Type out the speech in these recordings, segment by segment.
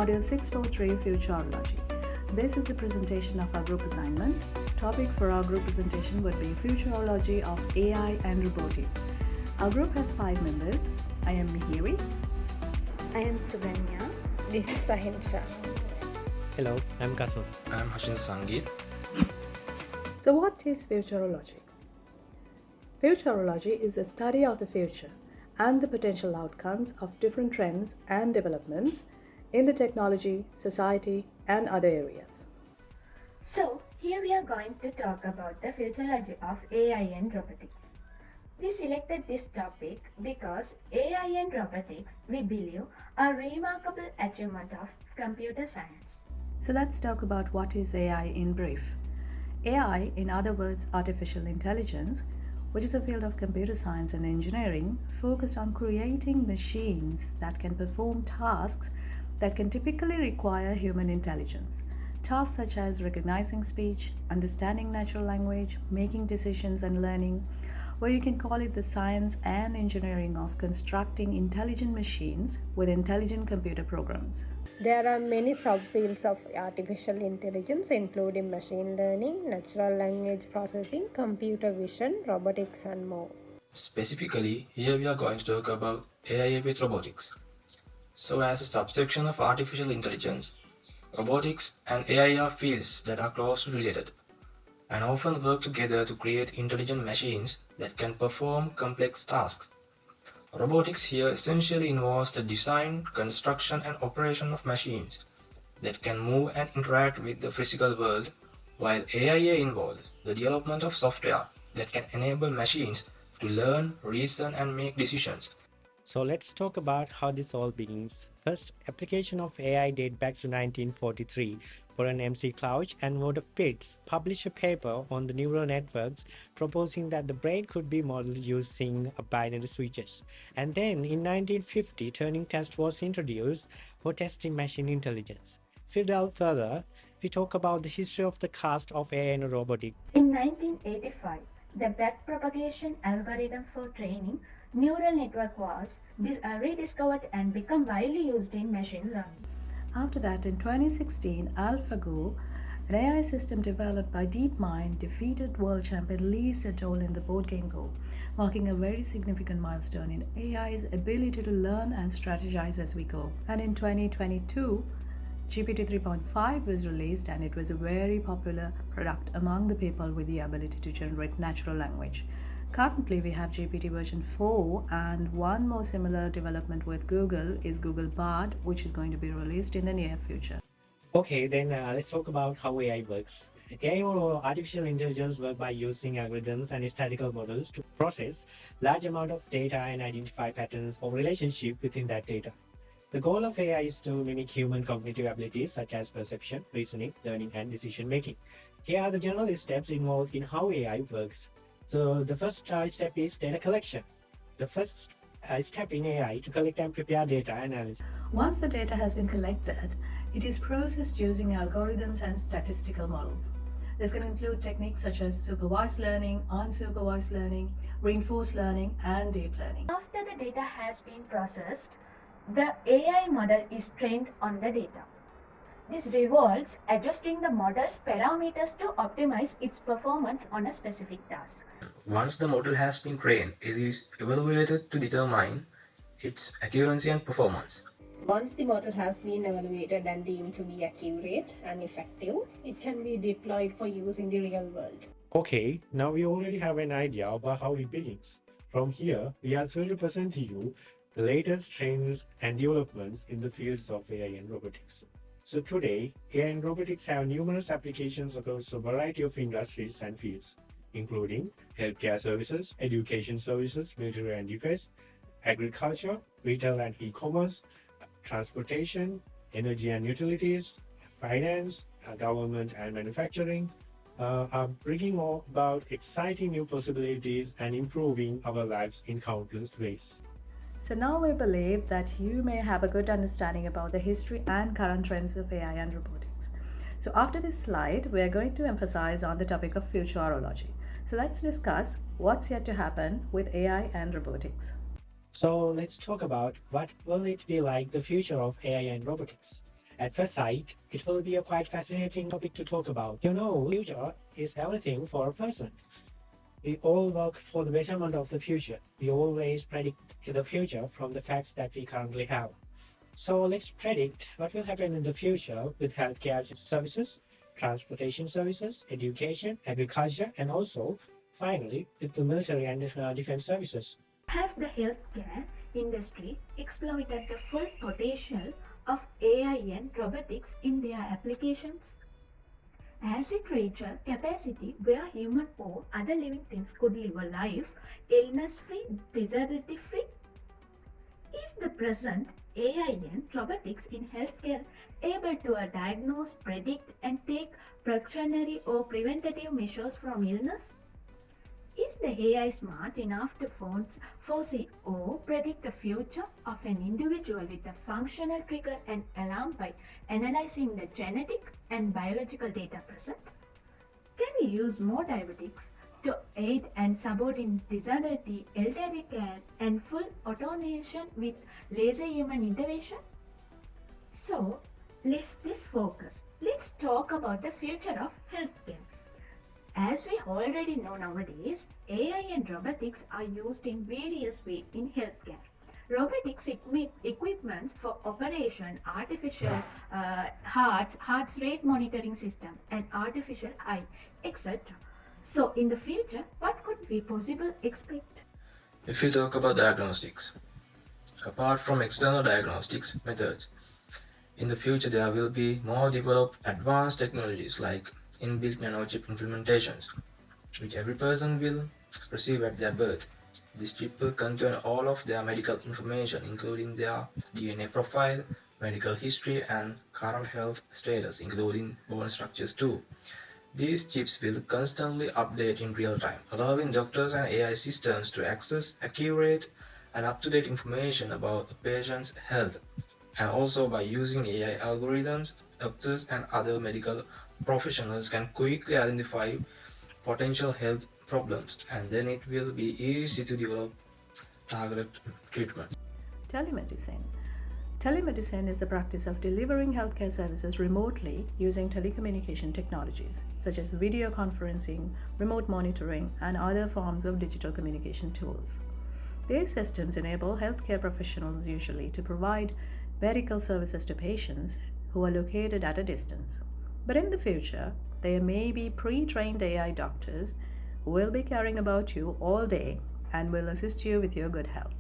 Module 643 Futurology. This is a presentation of our group assignment. Topic for our group presentation would be Futurology of AI and Robotics. Our group has 5 members. I am Mihiri. I am Suganya. This is Sahilsha. Hello, I'm Kasun. I'm Hashin Sangeet. So what is futurology? Futurology is the study of the future and the potential outcomes of different trends and developments in the technology, society, and other areas. So, here we are going to talk about the futurology of AI and robotics. We selected this topic because AI and robotics, we believe, are a remarkable achievement of computer science. So let's talk about what is AI in brief. AI, in other words, artificial intelligence, which is a field of computer science and engineering focused on creating machines that can perform tasks that can typically require human intelligence. Tasks such as recognizing speech, understanding natural language, making decisions, and learning, or you can call it the science and engineering of constructing intelligent machines with intelligent computer programs. There are many subfields of artificial intelligence, including machine learning, natural language processing, computer vision, robotics, and more. Specifically, here we are going to talk about AI with robotics. So, as a subsection of artificial intelligence, robotics and AI are fields that are closely related and often work together to create intelligent machines that can perform complex tasks. Robotics here essentially involves the design, construction, and operation of machines that can move and interact with the physical world, while AI involves the development of software that can enable machines to learn, reason, and make decisions. So let's talk about how this all begins. First, application of AI date back to 1943, when MC Clouch and Ward of Pitts published a paper on the neural networks proposing that the brain could be modeled using binary switches. And then in 1950, Turing test was introduced for testing machine intelligence. If we delve further, we talk about the history of the cast of AI and robotics. In 1985, the backpropagation algorithm for training neural network was rediscovered and become widely used in machine learning. After that, in 2016, AlphaGo, an AI system developed by DeepMind, defeated world champion Lee Sedol in the board game Go, marking a very significant milestone in AI's ability to learn and strategize as we go. And in 2022, GPT 3.5 was released, and it was a very popular product among the people with the ability to generate natural language. Currently, we have GPT version 4, and one more similar development with Google is Google Bard, which is going to be released in the near future. Okay, then let's talk about how AI works. AI or artificial intelligence work by using algorithms and statistical models to process large amount of data and identify patterns or relationships within that data. The goal of AI is to mimic human cognitive abilities such as perception, reasoning, learning, and decision making. Here are the general steps involved in how AI works. So the first step is data collection. The first step in AI to collect and prepare data analysis. Once the data has been collected, it is processed using algorithms and statistical models. This can include techniques such as supervised learning, unsupervised learning, reinforced learning, and deep learning. After the data has been processed, the AI model is trained on the data. This revolves adjusting the model's parameters to optimize its performance on a specific task. Once the model has been trained, it is evaluated to determine its accuracy and performance. Once the model has been evaluated and deemed to be accurate and effective, it can be deployed for use in the real world. Okay, now we already have an idea about how it begins. From here, we are thrilled to present to you the latest trends and developments in the fields of AI and robotics. So today, AI and robotics have numerous applications across a variety of industries and fields, including healthcare services, education services, military and defense, agriculture, retail and e-commerce, transportation, energy and utilities, finance, government and manufacturing, are bringing about exciting new possibilities and improving our lives in countless ways. So now we believe that you may have a good understanding about the history and current trends of AI and robotics. So after this slide, we are going to emphasize on the topic of futurology. So let's discuss what's yet to happen with AI and robotics. So let's talk about what will it be like the future of AI and robotics. At first sight, it will be a quite fascinating topic to talk about. Future is everything for a person. We all work for the betterment of the future. We always predict the future from the facts that we currently have. So let's predict what will happen in the future with healthcare services, transportation services, education, agriculture, and also, finally, with the military and defense services. Has the healthcare industry exploited the full potential of AI and robotics in their applications? Has it reached a capacity where human or other living things could live a life illness free, disability free? Is the present AI and robotics in healthcare able to diagnose, predict, and take precautionary or preventative measures from illness? Is the AI smart enough to foresee or predict the future of an individual with a functional trigger and alarm by analyzing the genetic and biological data present? Can we use more diabetics to aid and support in disability, elderly care, and full automation with laser human intervention? So, let's focus. Let's talk about the future of healthcare. As we already know nowadays, AI and robotics are used in various ways in healthcare. Robotics equipments for operation, artificial heart rate monitoring system, and artificial eye, etc. So, in the future, what could we possibly expect? If we talk about diagnostics, apart from external diagnostics methods, in the future there will be more developed advanced technologies like inbuilt nanochip implementations, which every person will receive at their birth. This chip will contain all of their medical information, including their DNA profile, medical history, and current health status, including bone structures too. These chips will constantly update in real time, allowing doctors and AI systems to access accurate and up-to-date information about a patient's health. And also by using AI algorithms, doctors and other medical professionals can quickly identify potential health problems, and then it will be easy to develop targeted treatments. Telemedicine. Telemedicine is the practice of delivering healthcare services remotely using telecommunication technologies such as video conferencing, remote monitoring, and other forms of digital communication tools. These systems enable healthcare professionals usually to provide medical services to patients who are located at a distance. But in the future, there may be pre trained AI doctors who will be caring about you all day and will assist you with your good health.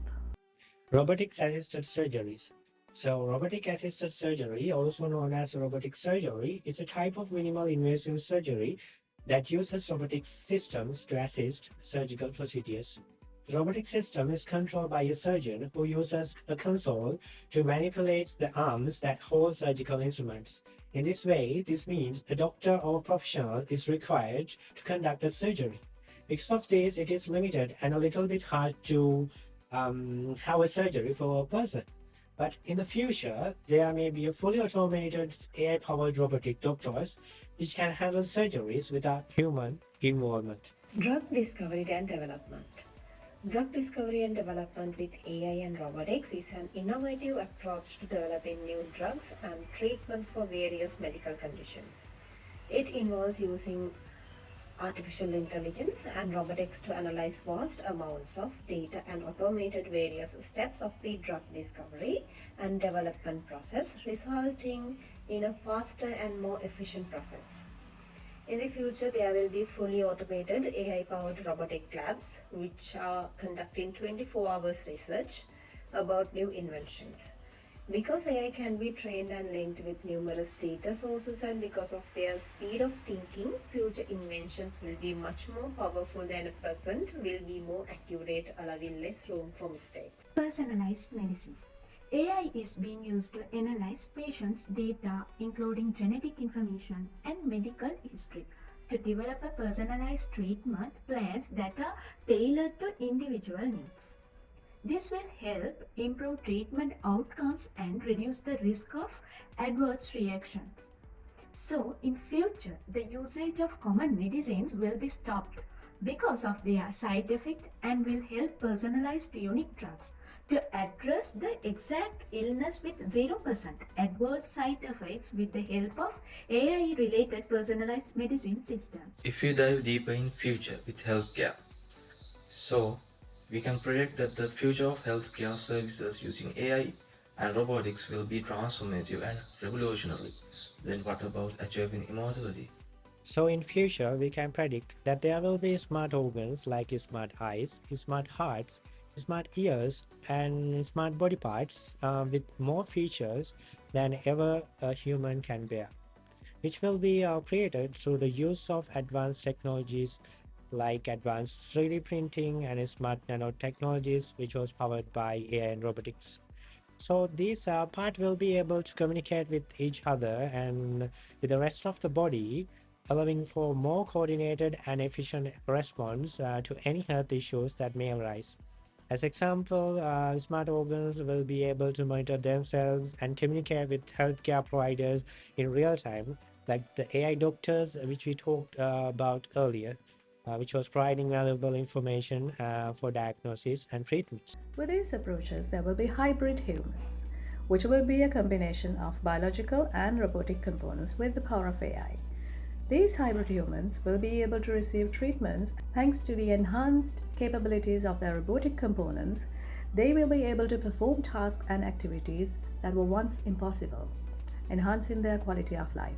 Robotics assisted surgeries. So, robotic assisted surgery, also known as robotic surgery, is a type of minimal invasive surgery that uses robotic systems to assist surgical procedures. The robotic system is controlled by a surgeon who uses a console to manipulate the arms that hold surgical instruments. In this way, this means a doctor or professional is required to conduct a surgery. Because of this, it is limited and a little bit hard to have a surgery for a person. But in the future, there may be a fully automated AI-powered robotic doctors which can handle surgeries without human involvement. Drug discovery and development. Drug discovery and development with AI and robotics is an innovative approach to developing new drugs and treatments for various medical conditions. It involves using artificial intelligence and robotics to analyze vast amounts of data and automated various steps of the drug discovery and development process, resulting in a faster and more efficient process. In the future, there will be fully automated AI-powered robotic labs which are conducting 24 hours research about new inventions. Because AI can be trained and linked with numerous data sources, and because of their speed of thinking, future inventions will be much more powerful than at present, will be more accurate, allowing less room for mistakes. Personalized medicine. AI is being used to analyze patients' data, including genetic information and medical history, to develop a personalized treatment plans that are tailored to individual needs. This will help improve treatment outcomes and reduce the risk of adverse reactions. So, in future, the usage of common medicines will be stopped because of their side effect and will help personalized unique drugs to address the exact illness with 0% adverse side effects with the help of AI related personalized medicine systems. If we dive deeper in future with healthcare, so we can predict that the future of healthcare services using AI and robotics will be transformative and revolutionary. Then what about achieving immortality? So in future, we can predict that there will be smart organs like smart eyes, smart hearts, smart ears, and smart body parts with more features than ever a human can bear, which will be created through the use of advanced technologies like advanced 3D printing and smart nanotechnologies, which was powered by AI and robotics. So these part will be able to communicate with each other and with the rest of the body, allowing for more coordinated and efficient response to any health issues that may arise. As example, smart organs will be able to monitor themselves and communicate with healthcare providers in real time, like the AI doctors, which we talked about earlier, which was providing valuable information for diagnosis and treatments. With these approaches, there will be hybrid humans, which will be a combination of biological and robotic components with the power of AI. These hybrid humans will be able to receive treatments thanks to the enhanced capabilities of their robotic components. They will be able to perform tasks and activities that were once impossible, enhancing their quality of life.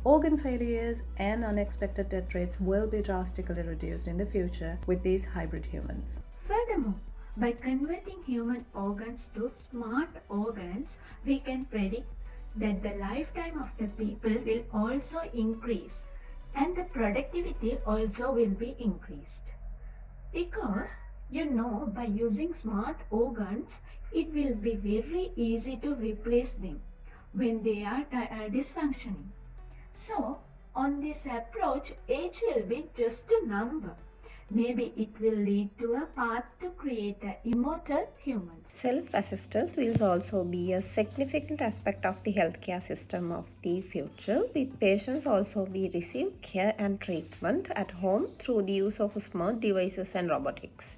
Organ failures and unexpected death rates will be drastically reduced in the future with these hybrid humans. Furthermore, by converting human organs to smart organs, we can predict that the lifetime of the people will also increase and the productivity also will be increased. Because by using smart organs, it will be very easy to replace them when they are dysfunctioning. So, on this approach, age will be just a number. Maybe it will lead to a path to create an immortal human. Self-assistance will also be a significant aspect of the healthcare system of the future, with patients also be receive care and treatment at home through the use of smart devices and robotics.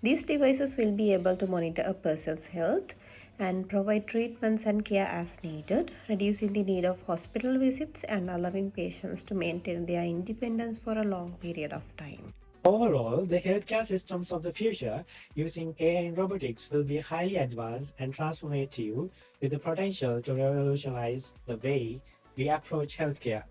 These devices will be able to monitor a person's health and provide treatments and care as needed, reducing the need of hospital visits and allowing patients to maintain their independence for a long period of time. Overall, the healthcare systems of the future using AI and robotics will be highly advanced and transformative with the potential to revolutionize the way we approach healthcare.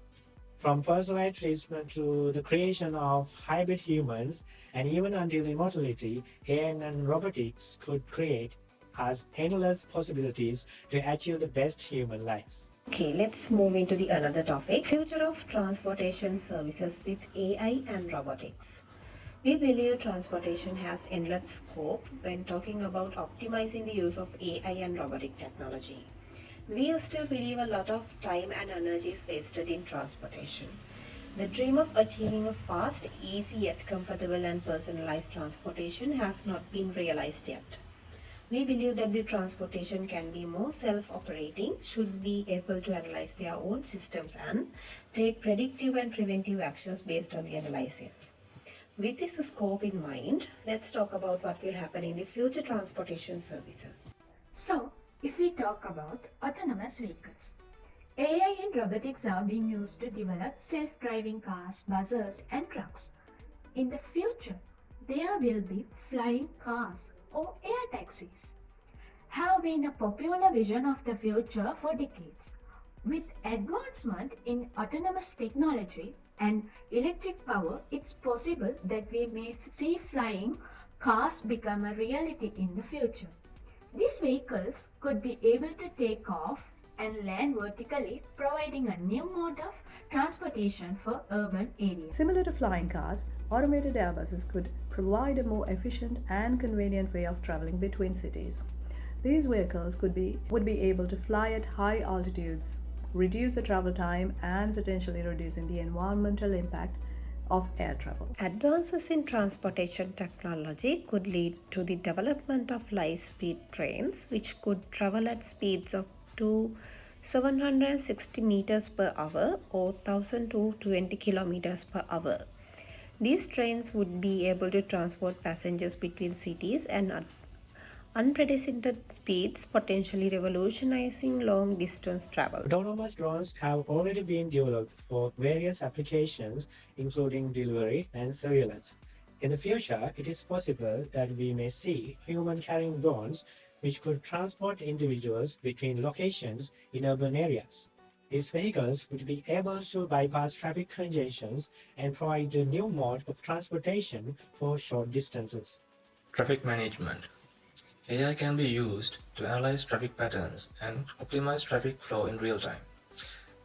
From personalized treatment to the creation of hybrid humans and even until immortality, AI and robotics could create us endless possibilities to achieve the best human lives. Okay, let's move into the another topic, future of transportation services with AI and robotics. We believe transportation has endless scope when talking about optimizing the use of AI and robotic technology. We still believe a lot of time and energy is wasted in transportation. The dream of achieving a fast, easy yet comfortable and personalized transportation has not been realized yet. We believe that the transportation can be more self-operating, should be able to analyze their own systems and take predictive and preventive actions based on the analysis. With this scope in mind, let's talk about what will happen in the future transportation services. So, if we talk about autonomous vehicles, AI and robotics are being used to develop self-driving cars, buses, and trucks. In the future, there will be flying cars or air taxis. Have been a popular vision of the future for decades. With advancement in autonomous technology and electric power, it's possible that we may see flying cars become a reality in the future. These vehicles could be able to take off and land vertically, providing a new mode of transportation for urban areas. Similar to flying cars, automated airbuses could provide a more efficient and convenient way of traveling between cities. These vehicles would be able to fly at high altitudes, reduce the travel time, and potentially reducing the environmental impact of air travel. Advances in transportation technology could lead to the development of high-speed trains, which could travel at speeds up to 760 meters per hour or 1020 kilometers per hour. These trains would be able to transport passengers between cities and unprecedented speeds, potentially revolutionizing long distance travel. Autonomous drones have already been developed for various applications, including delivery and surveillance. In the future, it is possible that we may see human carrying drones which could transport individuals between locations in urban areas. These vehicles would be able to bypass traffic congestions and provide a new mode of transportation for short distances. Traffic management. AI can be used to analyze traffic patterns and optimize traffic flow in real time.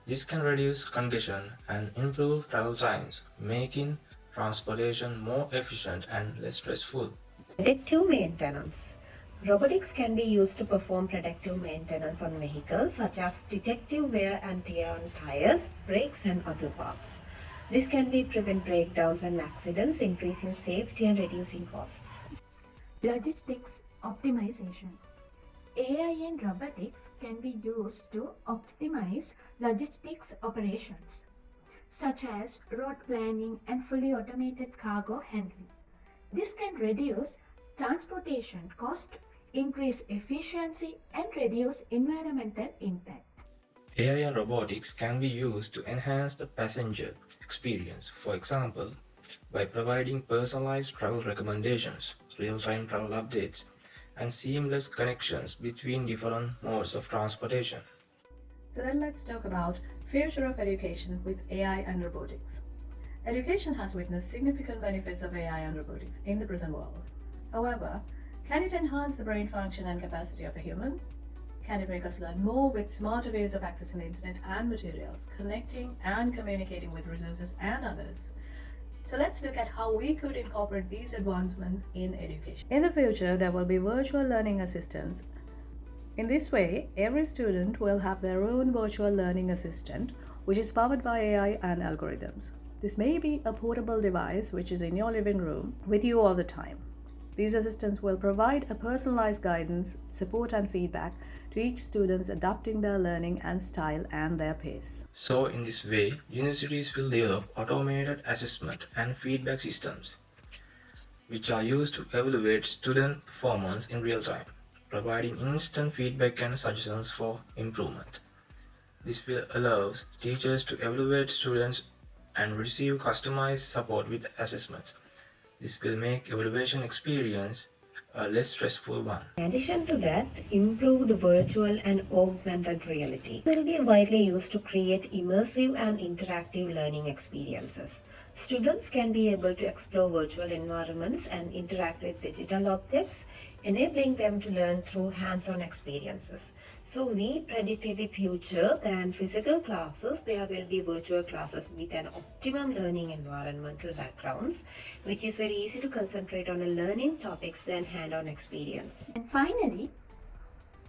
This can reduce congestion and improve travel times, making transportation more efficient and less stressful. Predictive maintenance. Robotics can be used to perform predictive maintenance on vehicles, such as detective wear and tear on tires, brakes, and other parts. This can be prevent breakdowns and accidents, increasing safety and reducing costs. Logistics optimization. AI and robotics can be used to optimize logistics operations, such as road planning and fully automated cargo handling. This can reduce transportation cost, increase efficiency, and reduce environmental impact. AI and robotics can be used to enhance the passenger experience, for example, by providing personalized travel recommendations, real-time travel updates, and seamless connections between different modes of transportation. So then let's talk about future of education with AI and robotics. Education has witnessed significant benefits of AI and robotics in the present world. However, can it enhance the brain function and capacity of a human? Can it make us learn more with smarter ways of accessing the internet and materials, connecting and communicating with resources and others? So let's look at how we could incorporate these advancements in education. In the future, there will be virtual learning assistants. In this way, every student will have their own virtual learning assistant, which is powered by AI and algorithms. This may be a portable device which is in your living room with you all the time. These assistants will provide a personalized guidance, support, and feedback to each student, adapting their learning and style and their pace. So, in this way, universities will develop automated assessment and feedback systems, which are used to evaluate student performance in real time, providing instant feedback and suggestions for improvement. This will allow teachers to evaluate students and receive customized support with assessments. This will make evaluation experience a less stressful one. In addition to that, improved virtual and augmented reality will be widely used to create immersive and interactive learning experiences. Students can be able to explore virtual environments and interact with digital objects, enabling them to learn through hands-on experiences. So we predict in the future than physical classes, there will be virtual classes with an optimum learning environmental backgrounds, which is very easy to concentrate on learning topics than hand-on experience. And finally,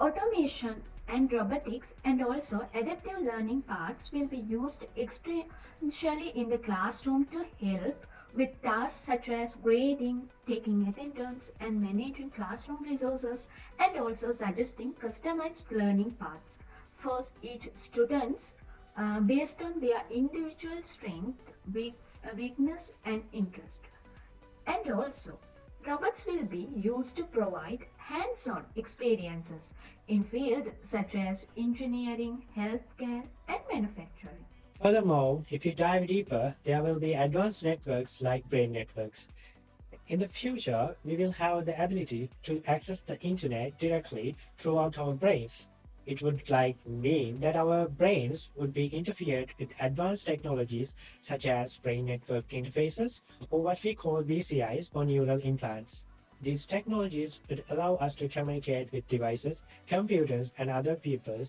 automation and robotics and also adaptive learning parts will be used exponentially in the classroom to help with tasks such as grading, taking attendance, and managing classroom resources, and also suggesting customized learning paths for each student based on their individual strength, weakness, and interest. And also, robots will be used to provide hands-on experiences in fields such as engineering, healthcare, and manufacturing. Furthermore, if you dive deeper, there will be advanced networks like brain networks. In the future, we will have the ability to access the internet directly throughout our brains. It would mean that our brains would be interfered with advanced technologies such as brain network interfaces, or what we call BCIs or neural implants. These technologies would allow us to communicate with devices, computers, and other people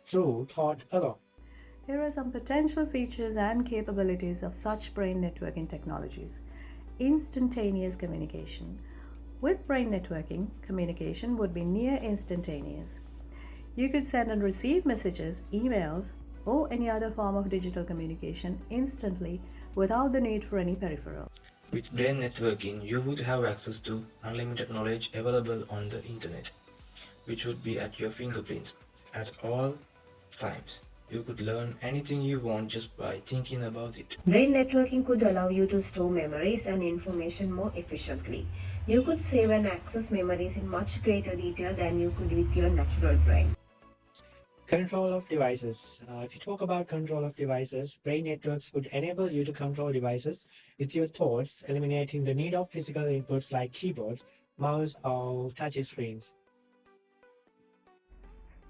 through thought alone. Here are some potential features and capabilities of such brain networking technologies. Instantaneous communication. With brain networking, communication would be near instantaneous. You could send and receive messages, emails, or any other form of digital communication instantly without the need for any peripheral. With brain networking, you would have access to unlimited knowledge available on the internet, which would be at your fingerprints at all times. You could learn anything you want just by thinking about it. Brain networking could allow you to store memories and information more efficiently. You could save and access memories in much greater detail than you could with your natural brain. Control of devices. If you talk about control of devices, brain networks would enable you to control devices with your thoughts, eliminating the need of physical inputs like keyboards, mouse, or touch screens.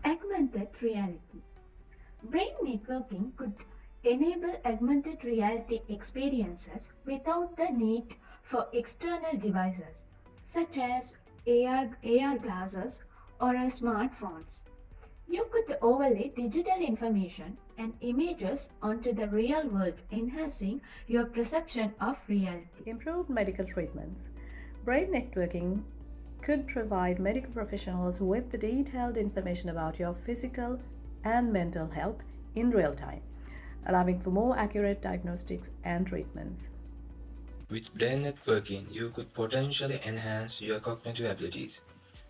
Augmented reality. Brain networking could enable augmented reality experiences without the need for external devices such as AR glasses or smartphones. You could overlay digital information and images onto the real world, enhancing your perception of reality. Improved medical treatments. Brain networking could provide medical professionals with the detailed information about your physical and mental health in real time, allowing for more accurate diagnostics and treatments. With brain networking, you could potentially enhance your cognitive abilities,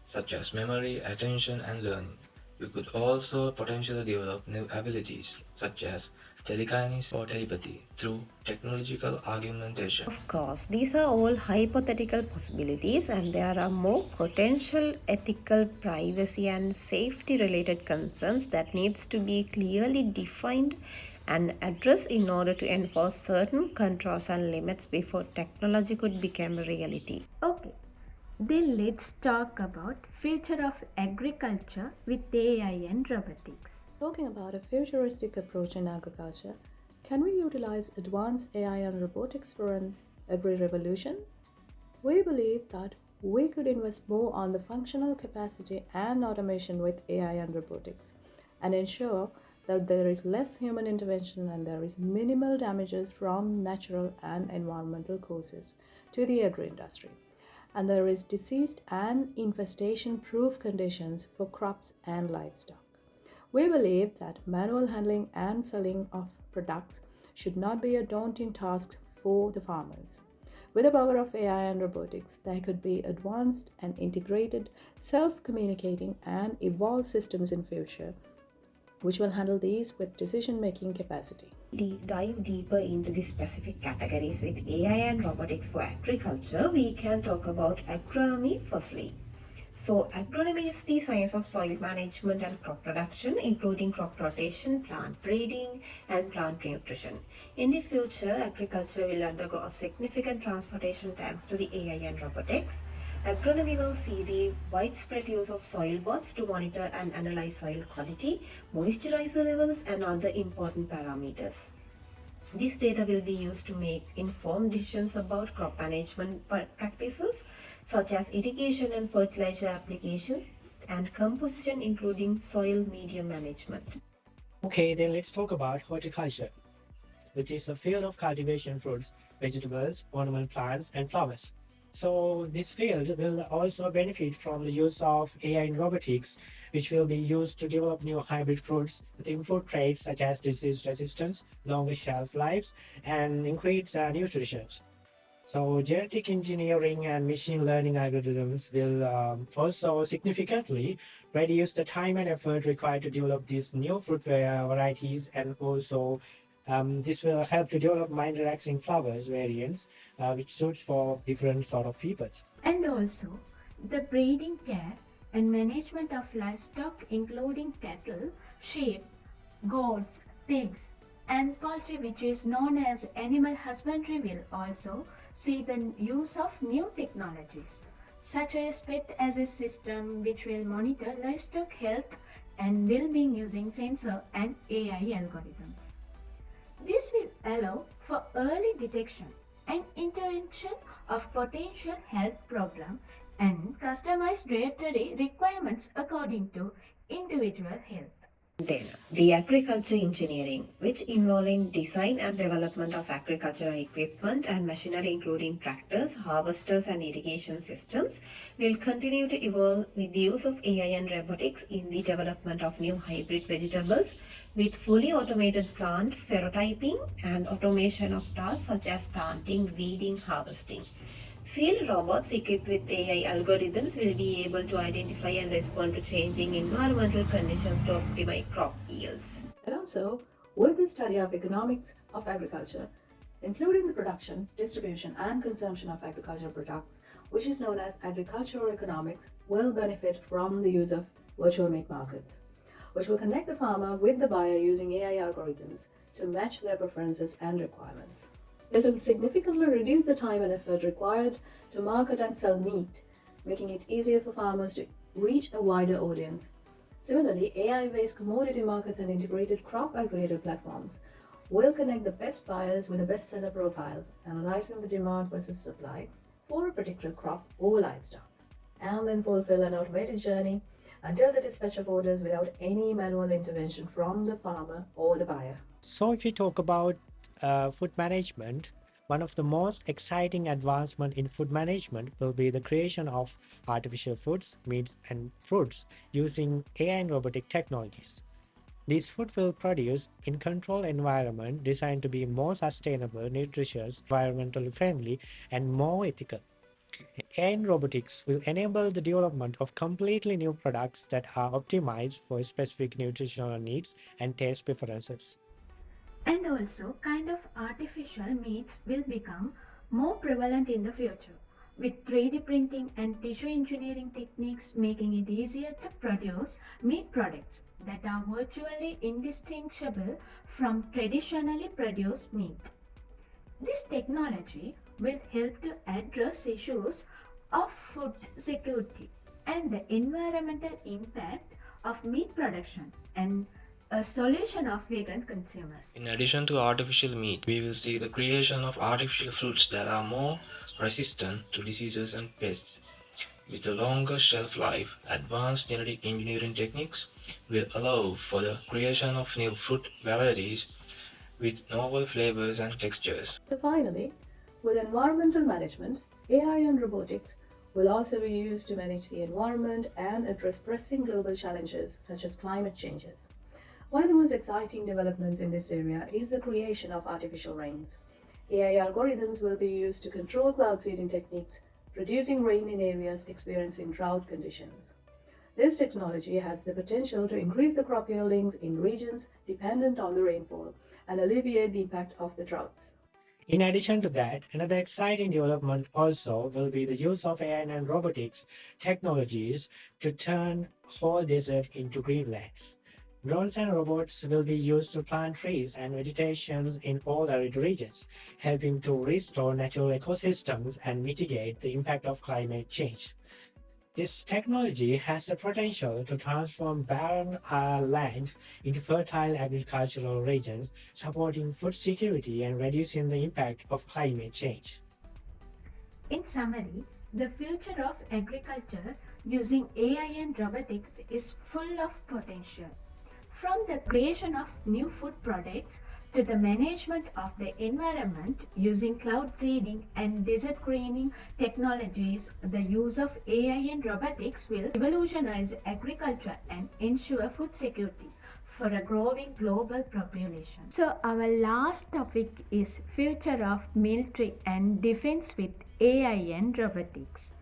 such as memory, attention, and learning. You could also potentially develop new abilities, such as telekinesis or telepathy, through technological augmentation. Of course, these are all hypothetical possibilities, and there are more potential ethical, privacy, and safety related concerns that needs to be clearly defined and addressed in order to enforce certain controls and limits before technology could become a reality. Okay, then let's talk about future of agriculture with AI and robotics. Talking about a futuristic approach in agriculture, can we utilize advanced AI and robotics for an agri-revolution? We believe that we could invest more on the functional capacity and automation with AI and robotics and ensure that there is less human intervention and there is minimal damages from natural and environmental causes to the agri-industry. And there is disease and infestation proof conditions for crops and livestock. We believe that manual handling and selling of products should not be a daunting task for the farmers. With the power of AI and robotics, there could be advanced and integrated, self-communicating and evolved systems in future which will handle these with decision-making capacity. Dive deeper into the specific categories with AI and robotics for agriculture, we can talk about agronomy firstly. So, agronomy is the science of soil management and crop production, including crop rotation, plant breeding, and plant nutrition. In the future, agriculture will undergo a significant transformation thanks to the AI and robotics. Agronomy will see the widespread use of soil bots to monitor and analyze soil quality, moisturizer levels, and other important parameters. This data will be used to make informed decisions about crop management practices such as irrigation and fertilizer applications and composition, including soil medium management. Okay, then let's talk about horticulture, which is a field of cultivation fruits, vegetables, ornamental plants, and flowers. So this field will also benefit from the use of AI and robotics, which will be used to develop new hybrid fruits with improved traits such as disease resistance, longer shelf lives, and increased nutrition. So genetic engineering and machine learning algorithms will also significantly reduce the time and effort required to develop these new fruit varieties, and also this will help to develop mind-relaxing flowers variants, which suits for different sort of peoples. And also, the breeding care and management of livestock, including cattle, sheep, goats, pigs, and poultry, which is known as animal husbandry, will also see the use of new technologies, such as pet as a system which will monitor livestock health and well-being using sensor and AI algorithms. This will allow for early detection and intervention of potential health problems and customized dietary requirements according to individual health. Then, the agriculture engineering, which involving design and development of agricultural equipment and machinery including tractors, harvesters and irrigation systems, will continue to evolve with the use of AI and robotics in the development of new hybrid vegetables with fully automated plant phenotyping and automation of tasks such as planting, weeding, harvesting. Field robots equipped with AI algorithms will be able to identify and respond to changing environmental conditions to optimize crop yields. And also, with the study of economics of agriculture, including the production, distribution, and consumption of agricultural products, which is known as agricultural economics, will benefit from the use of virtual meat markets, which will connect the farmer with the buyer using AI algorithms to match their preferences and requirements. This will significantly reduce the time and effort required to market and sell meat, making it easier for farmers to reach a wider audience. Similarly, AI-based commodity markets and integrated crop aggregator platforms will connect the best buyers with the best seller profiles, analyzing the demand versus supply for a particular crop or livestock, and then fulfill an automated journey until the dispatch of orders without any manual intervention from the farmer or the buyer. So if you talk about food management, one of the most exciting advancements in food management will be the creation of artificial foods, meats, and fruits using AI and robotic technologies. These food will produce in controlled environment designed to be more sustainable, nutritious, environmentally friendly, and more ethical. AI and robotics will enable the development of completely new products that are optimized for specific nutritional needs and taste preferences. And also, kind of artificial meats will become more prevalent in the future, with 3D printing and tissue engineering techniques making it easier to produce meat products that are virtually indistinguishable from traditionally produced meat. This technology will help to address issues of food security and the environmental impact of meat production and a solution of vegan consumers. In addition to artificial meat, we will see the creation of artificial fruits that are more resistant to diseases and pests. With a longer shelf life, advanced genetic engineering techniques will allow for the creation of new fruit varieties with novel flavors and textures. So finally, with environmental management, AI and robotics will also be used to manage the environment and address pressing global challenges such as climate changes. One of the most exciting developments in this area is the creation of artificial rains. AI algorithms will be used to control cloud seeding techniques, producing rain in areas experiencing drought conditions. This technology has the potential to increase the crop yieldings in regions dependent on the rainfall and alleviate the impact of the droughts. In addition to that, another exciting development also will be the use of AI and robotics technologies to turn whole desert into greenlands. Drones and robots will be used to plant trees and vegetations in all arid regions, helping to restore natural ecosystems and mitigate the impact of climate change. This technology has the potential to transform barren land into fertile agricultural regions, supporting food security and reducing the impact of climate change. In summary, the future of agriculture using AI and robotics is full of potential. From the creation of new food products to the management of the environment using cloud seeding and desert greening technologies, the use of AI and robotics will revolutionize agriculture and ensure food security for a growing global population. So our last topic is future of military and defense with AI and robotics.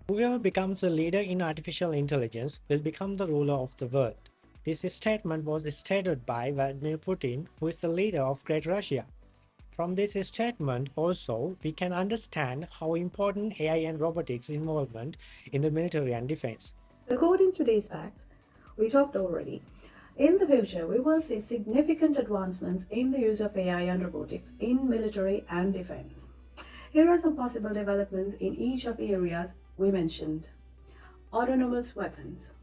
Whoever becomes the leader in artificial intelligence will become the ruler of the world. This statement was stated by Vladimir Putin, who is the leader of Great Russia. From this statement also, we can understand how important AI and robotics involvement in the military and defense. According to these facts, we talked already. In the future, we will see significant advancements in the use of AI and robotics in military and defense. Here are some possible developments in each of the areas we mentioned. Autonomous weapons.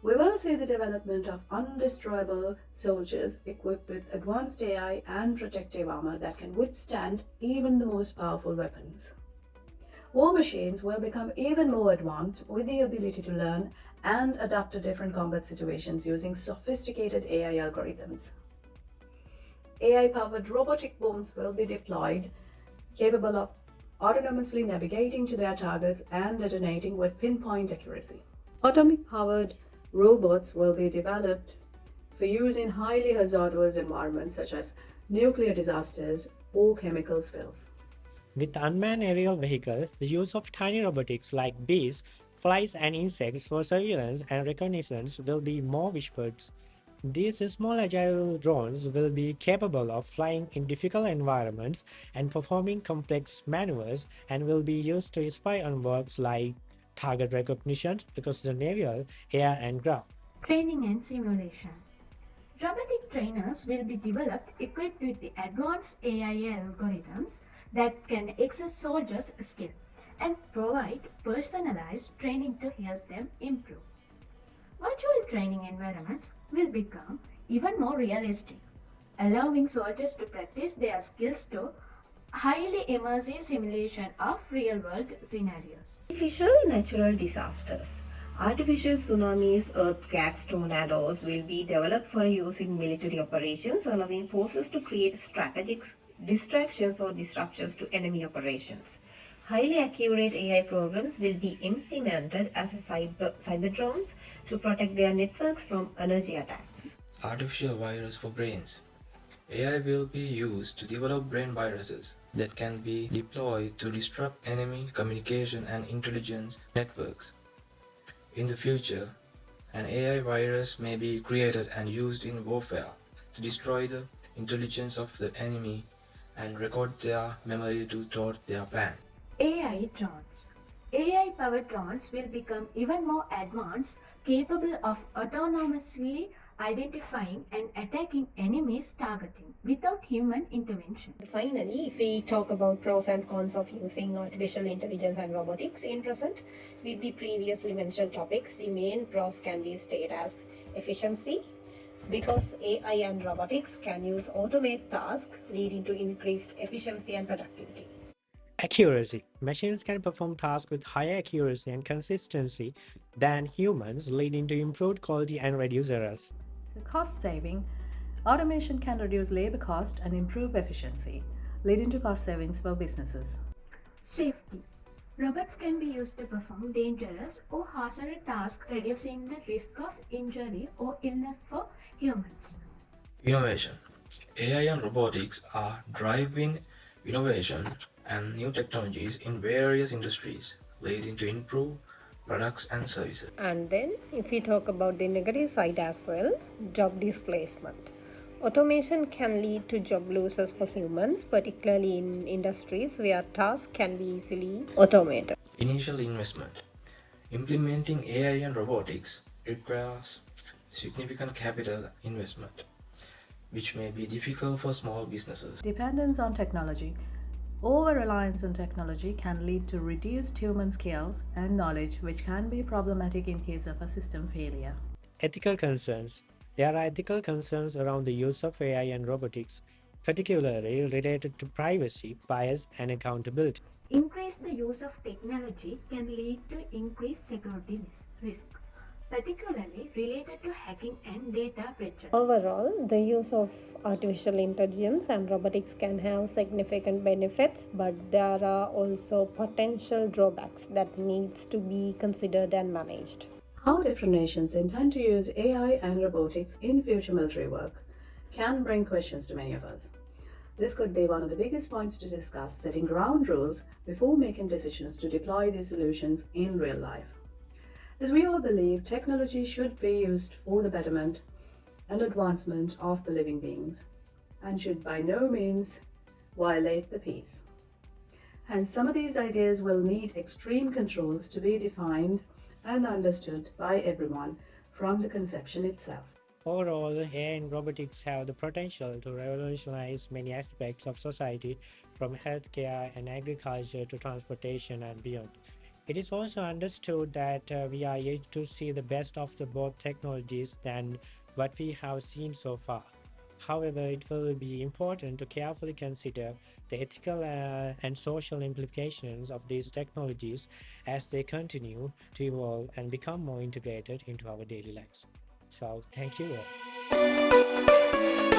We will see the development of undestroyable soldiers equipped with advanced AI and protective armor that can withstand even the most powerful weapons. War machines will become even more advanced with the ability to learn and adapt to different combat situations using sophisticated AI algorithms. AI-powered robotic bombs will be deployed, capable of autonomously navigating to their targets and detonating with pinpoint accuracy. Atomic-powered robots will be developed for use in highly hazardous environments such as nuclear disasters or chemical spills. With unmanned aerial vehicles, the use of tiny robotics like bees, flies, and insects for surveillance and reconnaissance will be more whispered. These small agile drones will be capable of flying in difficult environments and performing complex maneuvers and will be used to spy on works like target recognition across the naval, air, and ground. Training and simulation. Robotic trainers will be developed equipped with the advanced AI algorithms that can access soldiers' skill and provide personalized training to help them improve. Virtual training environments will become even more realistic, allowing soldiers to practice their skills to highly immersive simulation of real world scenarios. Artificial natural disasters. Artificial tsunamis, earthquakes, tornadoes will be developed for use in military operations, allowing forces to create strategic distractions or disruptions to enemy operations. Highly accurate AI programs will be implemented as cyber drones to protect their networks from energy attacks. Artificial virus for brains. AI will be used to develop brain viruses that can be deployed to disrupt enemy communication and intelligence networks. In the future, an AI virus may be created and used in warfare to destroy the intelligence of the enemy and record their memory to thwart their plan. AI drones. AI powered drones will become even more advanced, capable of autonomously identifying and attacking enemies' targeting without human intervention. Finally, if we talk about pros and cons of using artificial intelligence and robotics in present, with the previously mentioned topics, the main pros can be stated as efficiency, because AI and robotics can use automate tasks leading to increased efficiency and productivity. Accuracy. Machines can perform tasks with higher accuracy and consistency than humans, leading to improved quality and reduced errors. So, cost saving. Automation can reduce labor cost and improve efficiency, leading to cost savings for businesses. Safety. Robots can be used to perform dangerous or hazardous tasks, reducing the risk of injury or illness for humans. Innovation. AI and robotics are driving innovation and new technologies in various industries, leading to improved products and services. And then, if we talk about the negative side as well, job displacement. Automation can lead to job losses for humans, particularly in industries where tasks can be easily automated. Initial investment. Implementing AI and robotics requires significant capital investment, which may be difficult for small businesses. Dependence on technology. Over reliance on technology can lead to reduced human skills and knowledge, which can be problematic in case of a system failure. Ethical concerns. There are ethical concerns around the use of AI and robotics, particularly related to privacy, bias, and accountability. Increase the use of technology can lead to increased security risk, particularly related to hacking and data breaches. Overall, the use of artificial intelligence and robotics can have significant benefits, but there are also potential drawbacks that needs to be considered and managed. How different nations intend to use AI and robotics in future military work can bring questions to many of us. This could be one of the biggest points to discuss, setting ground rules before making decisions to deploy these solutions in real life. As we all believe, technology should be used for the betterment and advancement of the living beings and should by no means violate the peace. Hence, some of these ideas will need extreme controls to be defined and understood by everyone from the conception itself. Overall, AI and robotics have the potential to revolutionize many aspects of society, from healthcare and agriculture to transportation and beyond. It is also understood that we are yet to see the best of the both technologies than what we have seen so far. However, it will be important to carefully consider the ethical and social implications of these technologies as they continue to evolve and become more integrated into our daily lives. So, thank you all.